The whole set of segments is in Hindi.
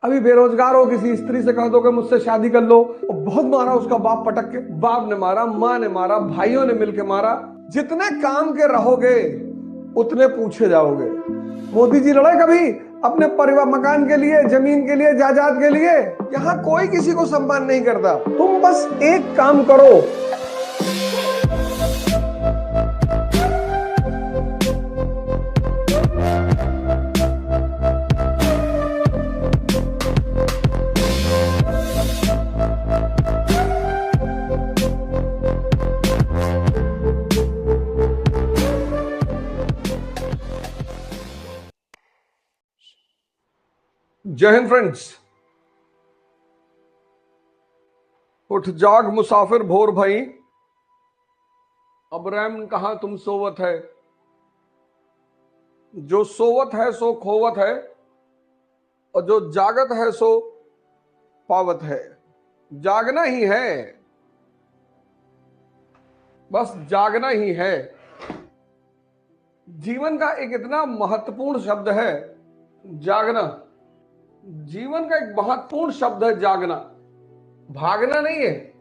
अभी बेरोजगार हो, किसी स्त्री से कह दो कि मुझसे शादी कर लो, और बहुत मारा उसका बाप पटक के, बाप ने मारा, माँ ने मारा, भाइयों ने मिलकर मारा। जितने काम के रहोगे उतने पूछे जाओगे। मोदी जी लड़े कभी अपने परिवार, मकान के लिए, जमीन के लिए, जायदाद के लिए? यहाँ कोई किसी को सम्मान नहीं करता। तुम बस एक काम करो। जय हिंद फ्रेंड्स। उठ जाग मुसाफिर भोर भई, अब रैम कहां तुम सोवत है। जो सोवत है सो खोवत है, और जो जागत है सो पावत है। जागना ही है, बस जागना ही है। जीवन का एक इतना महत्वपूर्ण शब्द है जागना। जीवन का एक महत्वपूर्ण शब्द है जागना। भागना नहीं है,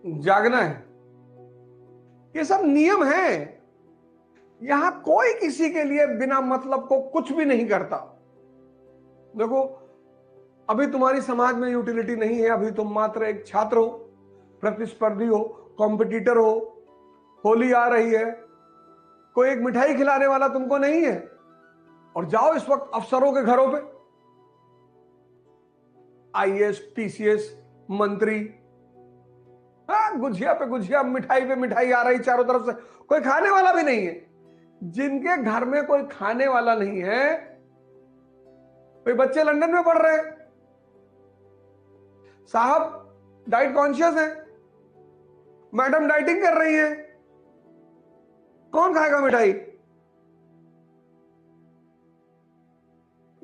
जागना है। ये सब नियम है। यहां कोई किसी के लिए बिना मतलब को कुछ भी नहीं करता। देखो, अभी तुम्हारी समाज में यूटिलिटी नहीं है। अभी तुम मात्र एक छात्र हो, प्रतिस्पर्धी हो, कॉम्पिटिटर हो। होली आ रही है, कोई एक मिठाई खिलाने वाला तुमको नहीं है, और जाओ इस वक्त अफसरों के घरों पे। आईएएस, पीसीएस, मंत्री, गुझिया पे गुझिया, मिठाई पे मिठाई आ रही चारों तरफ से, कोई खाने वाला भी नहीं है। जिनके घर में कोई खाने वाला नहीं है, कोई बच्चे लंदन में पढ़ रहे हैं, साहब डाइट कॉन्शियस है, मैडम डाइटिंग कर रही है, कौन खाएगा मिठाई?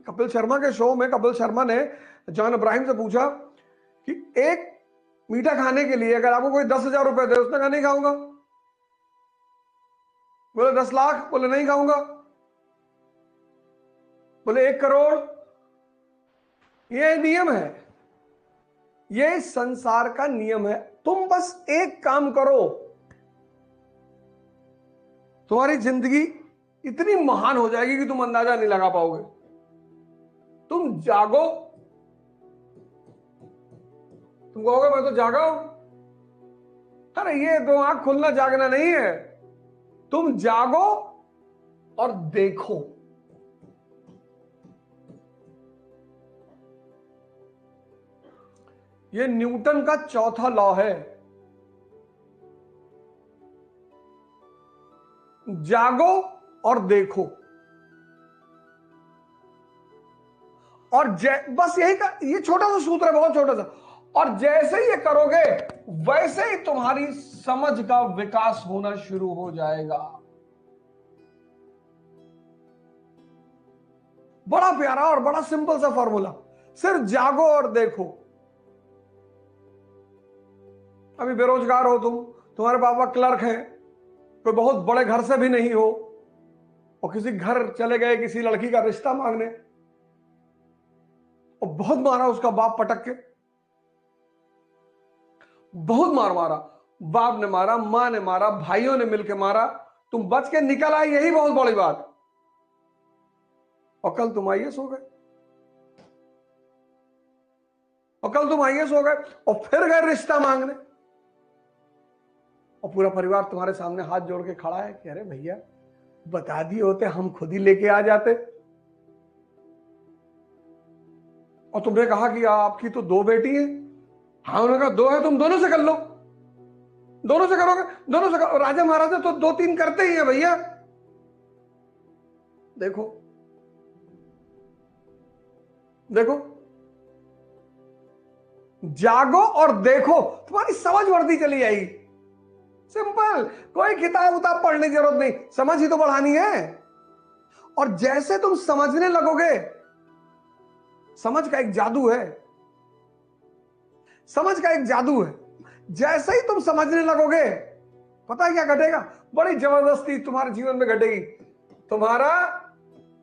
कपिल शर्मा के शो में कपिल शर्मा ने जॉन अब्राहम से पूछा कि एक मीठा खाने के लिए अगर आपको कोई 10,000 रुपए दे, उसने कहा नहीं खाऊंगा। बोले 10 लाख, बोले नहीं खाऊंगा। बोले 1 करोड़। ये नियम है, ये संसार का नियम है। तुम बस एक काम करो, तुम्हारी जिंदगी इतनी महान हो जाएगी कि तुम अंदाजा नहीं लगा पाओगे। तुम जागो, तुम कहोगे मैं तो जागा हूं। अरे ये दो आंख खुलना जागना नहीं है। तुम जागो और देखो। ये न्यूटन का चौथा लॉ है। जागो और देखो। और बस यही का, ये छोटा सा सूत्र है, बहुत छोटा सा। और जैसे ही ये करोगे, वैसे ही तुम्हारी समझ का विकास होना शुरू हो जाएगा। बड़ा प्यारा और बड़ा सिंपल सा फॉर्मूला, सिर्फ जागो और देखो। अभी बेरोजगार हो तुम, तुम्हारे पापा क्लर्क हैं, कोई बहुत बड़े घर से भी नहीं हो, और किसी घर चले गए किसी लड़की का रिश्ता मांगने, और बहुत मारा उसका बाप पटक के, बहुत मारा, बाप ने मारा, माँ ने मारा, भाइयों ने मिलकर मारा, तुम बच के निकल आए, यही बहुत बड़ी बात। और कल तुम आईएएस हो गए, और कल तुम आईएएस हो गए, और फिर गए रिश्ता मांगने, और पूरा परिवार तुम्हारे सामने हाथ जोड़ के खड़ा है कि अरे भैया बता दिए होते, हम खुद ही लेके आ जाते। और तुमने कहा कि आपकी तो 2 बेटी है। हाँ, उन्होंने कहा 2 है, तुम दोनों से कर लो, दोनों से करोगे, दोनों से करो। राजा महाराजा तो 2-3 करते ही है भैया। देखो देखो, जागो और देखो, तुम्हारी समझ बढ़ती चली जाएगी। सिंपल, कोई किताब उताब पढ़ने की जरूरत नहीं, समझ ही तो बढ़ानी है। और जैसे तुम समझने लगोगे, समझ का एक जादू है, समझ का एक जादू है। जैसे ही तुम समझने लगोगे, पता है क्या घटेगा? बड़ी जबरदस्ती तुम्हारे जीवन में घटेगी। तुम्हारा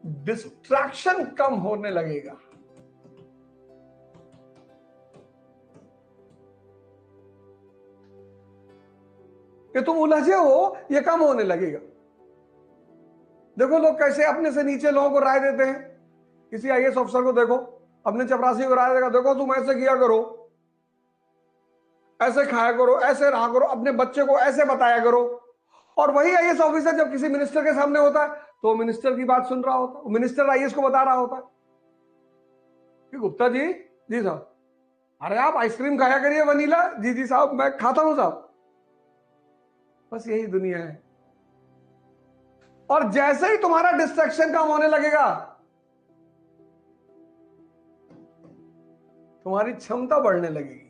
डिस्ट्रैक्शन कम होने लगेगा। कि तुम उलझे हो, ये कम होने लगेगा। देखो लोग कैसे अपने से नीचे लोगों को राय देते हैं। किसी आईएएस ऑफिसर को देखो, अपने चपरासी को राय देगा, देखो तुम ऐसे किया करो, ऐसे खाया करो, ऐसे रहा करो, अपने बच्चे को ऐसे बताया करो। और वही आईएएस ऑफिसर जब किसी मिनिस्टर के सामने होता है तो मिनिस्टर की बात सुन रहा होता है, मिनिस्टर आईएएस को बता रहा होता है कि गुप्ता जी, जी साहब, अरे आप आइसक्रीम खाया करिए वनीला, जी जी साहब मैं खाता हूं साहब। बस यही दुनिया है। और जैसे ही तुम्हारा डिस्ट्रैक्शन कम होने लगेगा, तुम्हारी क्षमता बढ़ने लगेगी।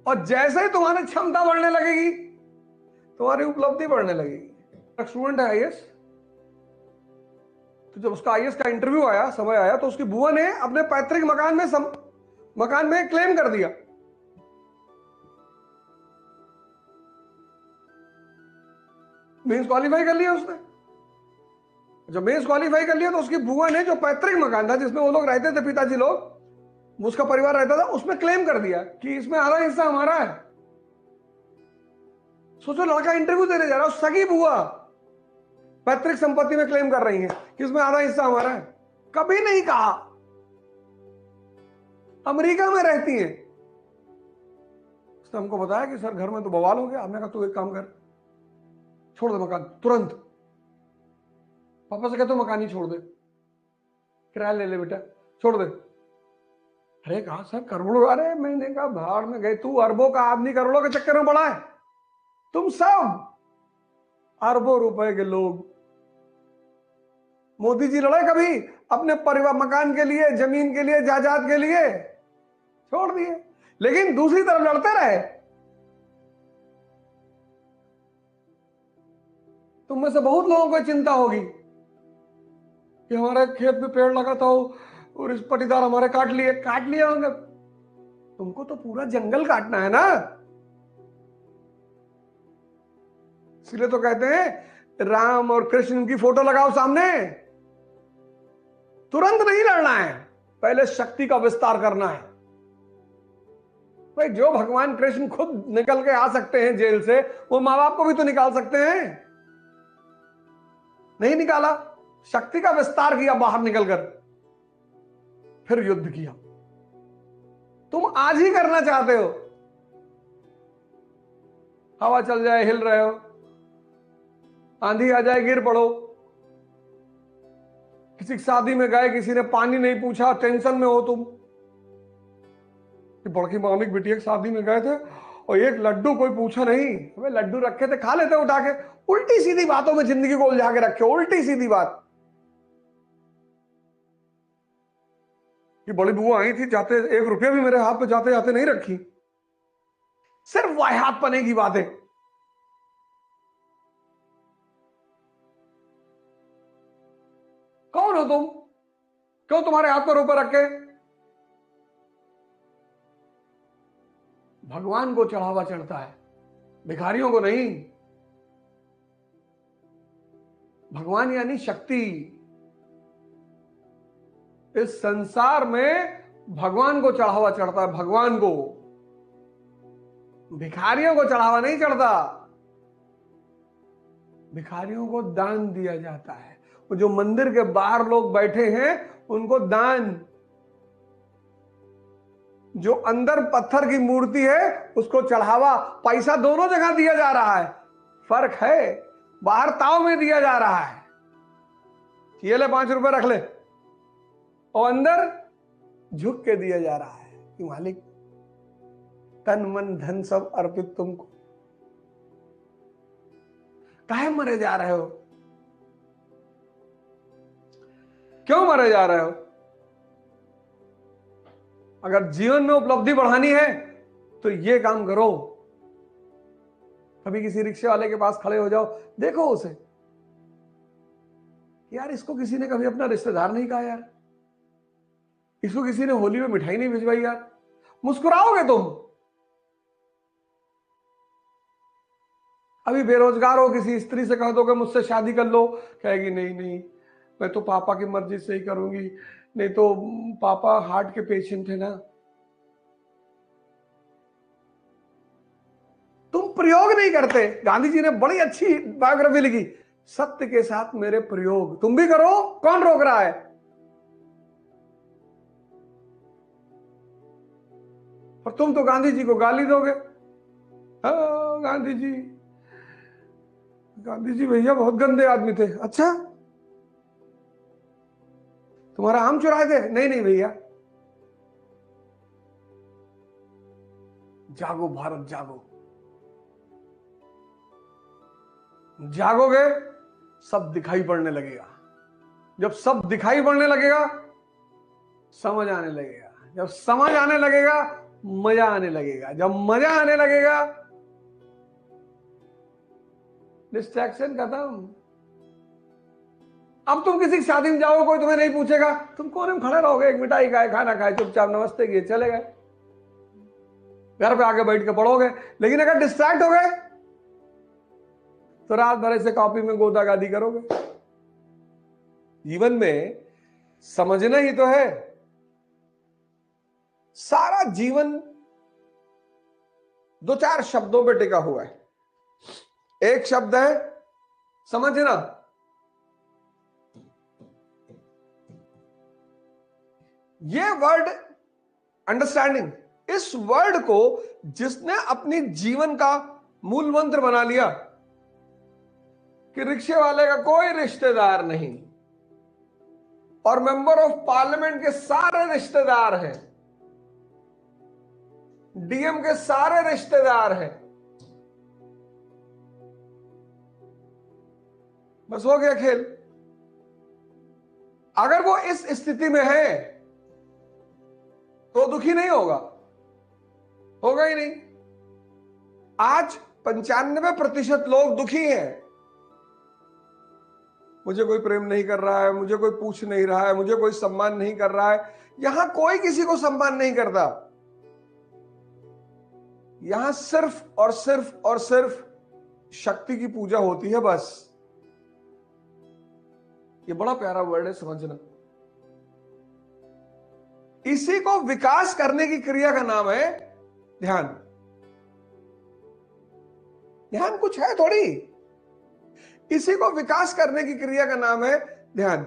और जैसे ही तुम्हारी क्षमता बढ़ने लगेगी, तुम्हारी उपलब्धि बढ़ने लगेगी। एक स्टूडेंट है आईएएस, तो जब उसका आईएएस का इंटरव्यू आया, समय आया, तो उसकी बुआ ने अपने पैतृक मकान में क्लेम कर दिया। मेंस क्वालिफाई कर लिया उसने। जब मेंस क्वालिफाई कर लिया तो उसकी बुआ ने जो पैतृक मकान था जिसमें वो लोग रहते थे, पिताजी लोग, उसका परिवार रहता था, उसमें क्लेम कर दिया कि इसमें आधा हिस्सा हमारा है। सोचो, लड़का इंटरव्यू देने जा रहा है, सगी बुआ पैतृक संपत्ति में क्लेम कर रही है कि इसमें आधा हिस्सा हमारा है। कभी नहीं कहा। अमेरिका में रहती है। उसने हमको बताया कि सर घर में तो बवाल हो गया। हमने कहा तू एक काम कर, छोड़ दे मकान तुरंत। पापा से कहते मकान ही छोड़ दे, किराया ले ले बेटा, छोड़ दे। अरे कहा सर करोड़ों, अरे मैंने कहा भाड़ में गए, तू अरबों का आदमी करोड़ों के चक्कर में पड़ा है। तुम सब अरबों रुपए के लोग। मोदी जी लड़े कभी अपने परिवार, मकान के लिए, जमीन के लिए, जायदाद के लिए? छोड़ दिए। लेकिन दूसरी तरफ लड़ते रहे। तुम में से बहुत लोगों को चिंता होगी कि हमारे खेत में पेड़ लगा था और इस पटीदार हमारे काट लिए होंगे। तुमको तो पूरा जंगल काटना है ना। इसलिए तो कहते हैं राम और कृष्ण की फोटो लगाओ सामने। तुरंत नहीं लड़ना है, पहले शक्ति का विस्तार करना है। भाई जो भगवान कृष्ण खुद निकल के आ सकते हैं जेल से, वो मां बाप को भी तो निकाल सकते हैं। नहीं निकाला, शक्ति का विस्तार किया बाहर निकलकर, फिर युद्ध किया। तुम आज ही करना चाहते हो, हवा चल जाए हिल रहे हो, आंधी आ जाए गिर पड़ो। किसी की शादी में गए, किसी ने पानी नहीं पूछा, टेंशन में हो तुम। बड़की मामी की बिटिया की शादी में गए थे और एक लड्डू कोई पूछा नहीं, हमें लड्डू रखे थे, खा लेते उठा के। उल्टी सीधी बातों में जिंदगी को उलझा के रखे, उल्टी सीधी बात। कि बड़ी बुआ आई थी, जाते 1 रुपया भी मेरे हाथ पे जाते जाते नहीं रखी। सिर्फ वाहियात पने की बातें। कौन हो तुम? क्यों तुम्हारे हाथ पर ऊपर रखे? भगवान को चढ़ावा चढ़ता है, भिखारियों को नहीं। भगवान यानी शक्ति। इस संसार में भगवान को चढ़ावा चढ़ता है, भगवान को। भिखारियों को चढ़ावा नहीं चढ़ता, भिखारियों को दान दिया जाता है। वो जो मंदिर के बाहर लोग बैठे हैं उनको दान, जो अंदर पत्थर की मूर्ति है उसको चढ़ावा। पैसा दोनों जगह दिया जा रहा है, फर्क है, बाहर ताव में दिया जा रहा है, ये ले 5 रुपए रख ले, और अंदर झुक के दिया जा रहा है कि मालिक तन मन धन सब अर्पित तुमको। काहे मरे जा रहे हो? क्यों मरे जा रहे हो? अगर जीवन में उपलब्धि बढ़ानी है तो ये काम करो। कभी किसी रिक्शे वाले के पास खड़े हो जाओ, देखो उसे, यार इसको किसी ने कभी अपना रिश्तेदार नहीं कहा, यार इसको किसी ने होली में मिठाई नहीं भिजवाई, यार मुस्कुराओगे तुम। अभी बेरोजगार हो, किसी स्त्री से कह दो कि मुझसे शादी कर लो, कहेगी नहीं नहीं मैं तो पापा की मर्जी से ही करूंगी, नहीं तो पापा हार्ट के पेशेंट थे ना। तुम प्रयोग नहीं करते। गांधी जी ने बड़ी अच्छी बायोग्राफी लिखी, सत्य के साथ मेरे प्रयोग। तुम भी करो, कौन रोक रहा है? और तुम तो गांधी जी को गाली दोगे। हाँ, गांधी जी, गांधी जी भैया बहुत गंदे आदमी थे। अच्छा, तुम्हारा आम चुराए थे? नहीं नहीं भैया। जागो भारत जागो। जागोगे, सब दिखाई पड़ने लगेगा। जब सब दिखाई पड़ने लगेगा, समझ आने लगेगा। जब समझ आने लगेगा, मजा आने लगेगा। जब मजा आने लगेगा, डिस्ट्रैक्शन खत्म। अब तुम किसी शादी में जाओ, कोई तुम्हें नहीं पूछेगा, तुम कोने में खड़े रहोगे, एक मिठाई खाए, खाना खाए, चुपचाप नमस्ते किए चले गए, घर पे आके बैठ के पढ़ोगे। लेकिन अगर डिस्ट्रैक्ट हो गए तो रात भर ऐसे कॉपी में गोदागादी करोगे। जीवन में समझना ही तो है। सारा जीवन दो चार शब्दों पे टिका हुआ है। एक शब्द है समझना, ये वर्ड अंडरस्टैंडिंग। इस वर्ड को जिसने अपनी जीवन का मूल मंत्र बना लिया कि रिक्शे वाले का कोई रिश्तेदार नहीं और मेंबर ऑफ पार्लियामेंट के सारे रिश्तेदार हैं, डीएम के सारे रिश्तेदार हैं, बस हो गया खेल। अगर वो इस स्थिति में है तो दुखी नहीं होगा, होगा ही नहीं। आज 95% लोग दुखी हैं। मुझे कोई प्रेम नहीं कर रहा है, मुझे कोई पूछ नहीं रहा है, मुझे कोई सम्मान नहीं कर रहा है। यहां कोई किसी को सम्मान नहीं करता। यहां सिर्फ और सिर्फ और सिर्फ शक्ति की पूजा होती है, बस। ये बड़ा प्यारा वर्ड है, समझना। इसी को विकास करने की क्रिया का नाम है ध्यान। ध्यान कुछ है थोड़ी, इसी को विकास करने की क्रिया का नाम है ध्यान।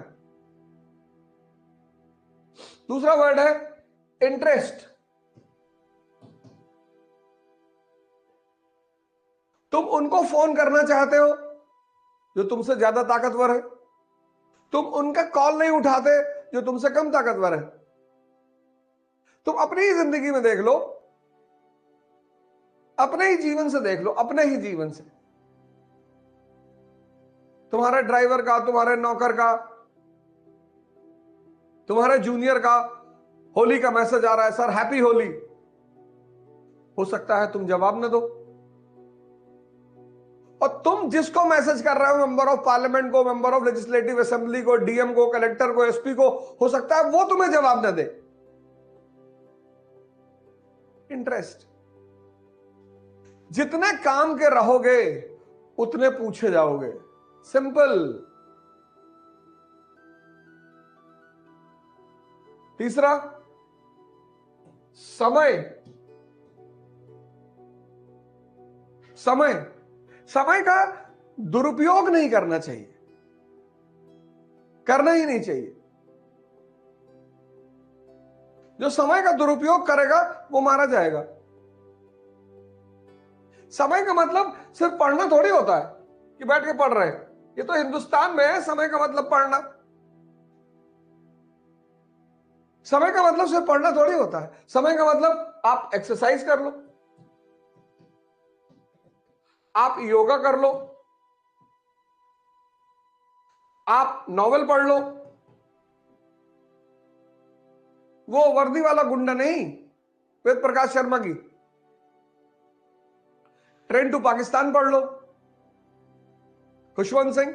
दूसरा वर्ड है इंटरेस्ट। तुम उनको फोन करना चाहते हो जो तुमसे ज्यादा ताकतवर है, तुम उनका कॉल नहीं उठाते जो तुमसे कम ताकतवर है। तुम अपनी ही जिंदगी में देख लो, अपने ही जीवन से देख लो, अपने ही जीवन से। तुम्हारे ड्राइवर का, तुम्हारे नौकर का, तुम्हारे जूनियर का होली का मैसेज आ रहा है, सर हैप्पी होली। हो सकता है तुम जवाब न दो, और तुम जिसको मैसेज कर रहे हो, मेंबर ऑफ पार्लियामेंट को, मेंबर ऑफ लेजिस्लेटिव असेंबली को, डीएम को, कलेक्टर को, एसपी को, हो सकता है वो तुम्हें जवाब न दे। इंटरेस्ट। जितने काम के रहोगे उतने पूछे जाओगे, सिंपल। तीसरा समय। समय, समय का दुरुपयोग नहीं करना चाहिए, करना ही नहीं चाहिए। जो समय का दुरुपयोग करेगा वो मारा जाएगा। समय का मतलब सिर्फ पढ़ना थोड़ी होता है कि बैठ के पढ़ रहे हैं। ये तो हिंदुस्तान में है समय का मतलब पढ़ना। समय का मतलब सिर्फ पढ़ना थोड़ी होता है। समय का मतलब आप एक्सरसाइज कर लो, आप योगा कर लो, आप नॉवेल पढ़ लो। वो वर्दी वाला गुंडा नहीं, वेद प्रकाश शर्मा की ट्रेन टू पाकिस्तान पढ़ लो, खुशवंत सिंह।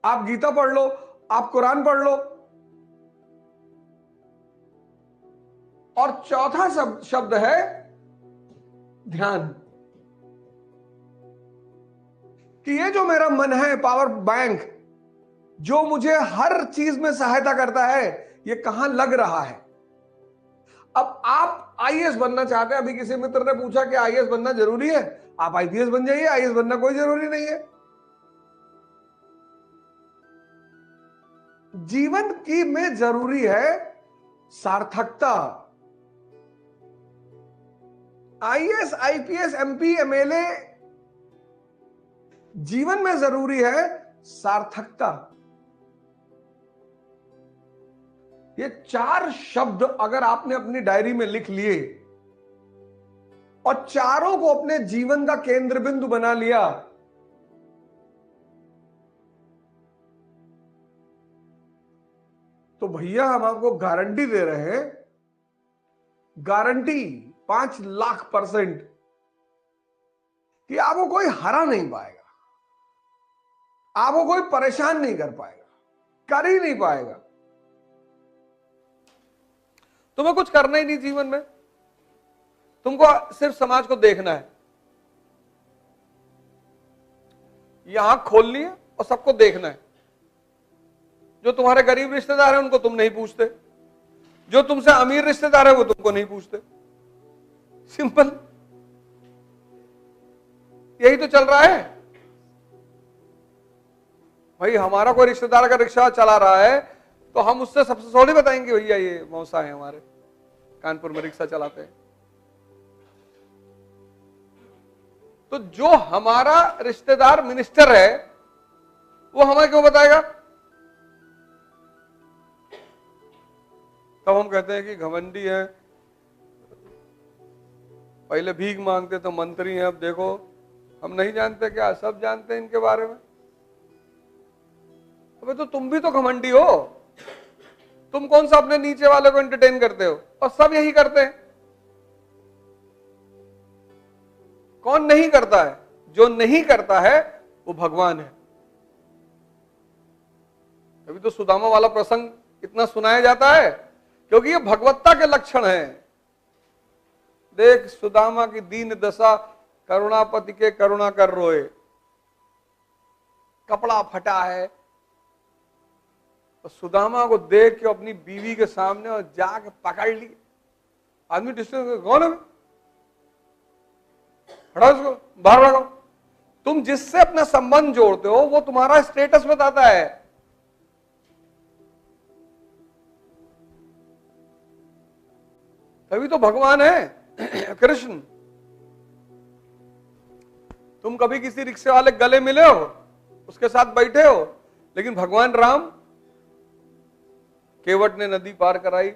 आप गीता पढ़ लो, आप कुरान पढ़ लो। और चौथा शब्द है ध्यान। कि ये जो मेरा मन है पावर बैंक, जो मुझे हर चीज में सहायता करता है, ये कहां लग रहा है। अब आप आईएएस बनना चाहते हैं, अभी किसी मित्र ने पूछा कि आईएएस बनना जरूरी है, आप आईपीएस बन जाइए, आईएएस बनना कोई जरूरी नहीं है। जीवन की में जरूरी है सार्थकता। आईएएस, आईपीएस, एमपी, एमएलए, जीवन में जरूरी है सार्थकता। ये 4 शब्द अगर आपने अपनी डायरी में लिख लिए और चारों को अपने जीवन का केंद्र बिंदु बना लिया, तो भैया हम आपको गारंटी दे रहे हैं, गारंटी 5,00,000% कि आपको कोई हरा नहीं पाएगा, आपको कोई परेशान नहीं कर पाएगा, कर ही नहीं पाएगा। तुम्हें कुछ करना ही नहीं जीवन में, तुमको सिर्फ समाज को देखना है। ये आंख खोलनी है और सबको देखना है। जो तुम्हारे गरीब रिश्तेदार हैं उनको तुम नहीं पूछते, जो तुमसे अमीर रिश्तेदार है वो तुमको नहीं पूछते। सिंपल, यही तो चल रहा है भाई। हमारा कोई रिश्तेदार अगर रिक्शा चला रहा है तो हम उससे सबसे थोड़ी बताएंगे भैया ये मौसा है हमारे कानपुर में रिक्शा चलाते हैं। तो जो हमारा रिश्तेदार मिनिस्टर है वो हमें क्यों बताएगा? तब हम कहते हैं कि घमंडी है, पहले भीख मांगते तो मंत्री हैं, अब देखो हम नहीं जानते क्या? सब जानते हैं इनके बारे में। अबे तो तुम भी तो घमंडी हो। तुम कौन सा अपने नीचे वाले को एंटरटेन करते हो? और सब यही करते हैं। कौन नहीं करता है? जो नहीं करता है वो भगवान है। अभी तो सुदामा वाला प्रसंग इतना सुनाया जाता है क्योंकि ये भगवत्ता के लक्षण हैं। देख सुदामा की दीन दशा, करुणापति के करुणा कर रोए। कपड़ा फटा है और सुदामा को देख के अपनी बीवी के सामने और जाके पकड़ ली। आदमी डिस्टेंस कौन है? हटाओ उसको, बाहर भागो। तुम जिससे अपना संबंध जोड़ते हो वो तुम्हारा स्टेटस बताता है। तभी तो भगवान है कृष्ण। तुम कभी किसी रिक्शे वाले गले मिले हो, उसके साथ बैठे हो, लेकिन भगवान राम केवट ने नदी पार कराई,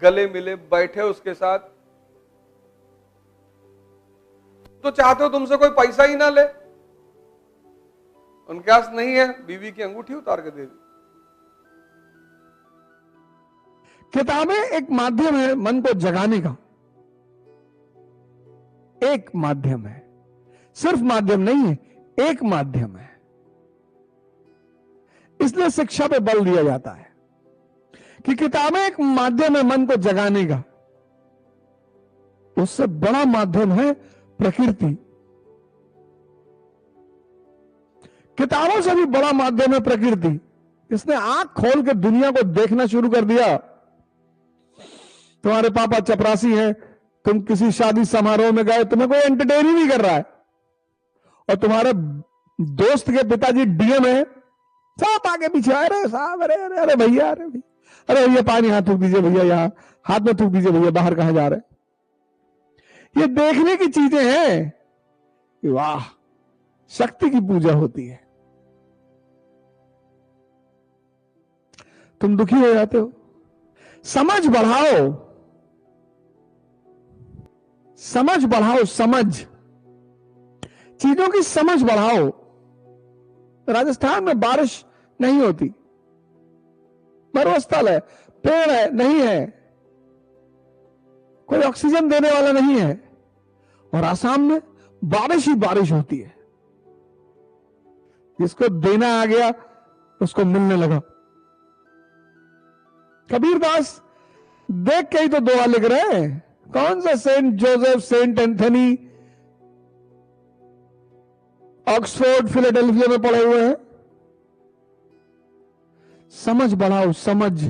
गले मिले, बैठे उसके साथ। तो चाहते हो तुमसे कोई पैसा ही ना ले, उनके पास नहीं है, बीवी की अंगूठी उतार के दे दी। किताबें एक माध्यम है मन को जगाने का, एक माध्यम है, सिर्फ माध्यम नहीं है, एक माध्यम है। इसलिए शिक्षा पे बल दिया जाता है कि किताबें एक माध्यम है मन को जगाने का। उससे बड़ा माध्यम है प्रकृति। किताबों से भी बड़ा माध्यम है प्रकृति। इसने आंख खोल के दुनिया को देखना शुरू कर दिया। तुम्हारे पापा चपरासी हैं, तुम किसी शादी समारोह में गए, तुम्हें कोई एंटरटेन ही नहीं कर रहा है, और तुम्हारे दोस्त के पिताजी डीएम है, सब आगे पीछे आ रहे साहब, अरे अरे अरे भैया, अरे भैया पानी हाथ थूक दीजिए भैया, यहां हाथ में थूक दीजिए भैया, बाहर कहां जा रहे? ये देखने की चीजें हैं कि वाह, शक्ति की पूजा होती है। तुम दुखी हो जाते हो। समझ बढ़ाओ, समझ बढ़ाओ, समझ, चीजों की समझ बढ़ाओ। राजस्थान में बारिश नहीं होती, मरुस्थल है, पेड़ है नहीं है, कोई ऑक्सीजन देने वाला नहीं है, और आसाम में बारिश ही बारिश होती है। जिसको देना आ गया उसको मिलने लगा। कबीरदास देख के ही तो दुआ लिख रहे हैं। कौन सा Saint Joseph, Saint Anthony Oxford Philadelphia में पढ़े हुए हैं? समझ बढ़ाओ, समझ।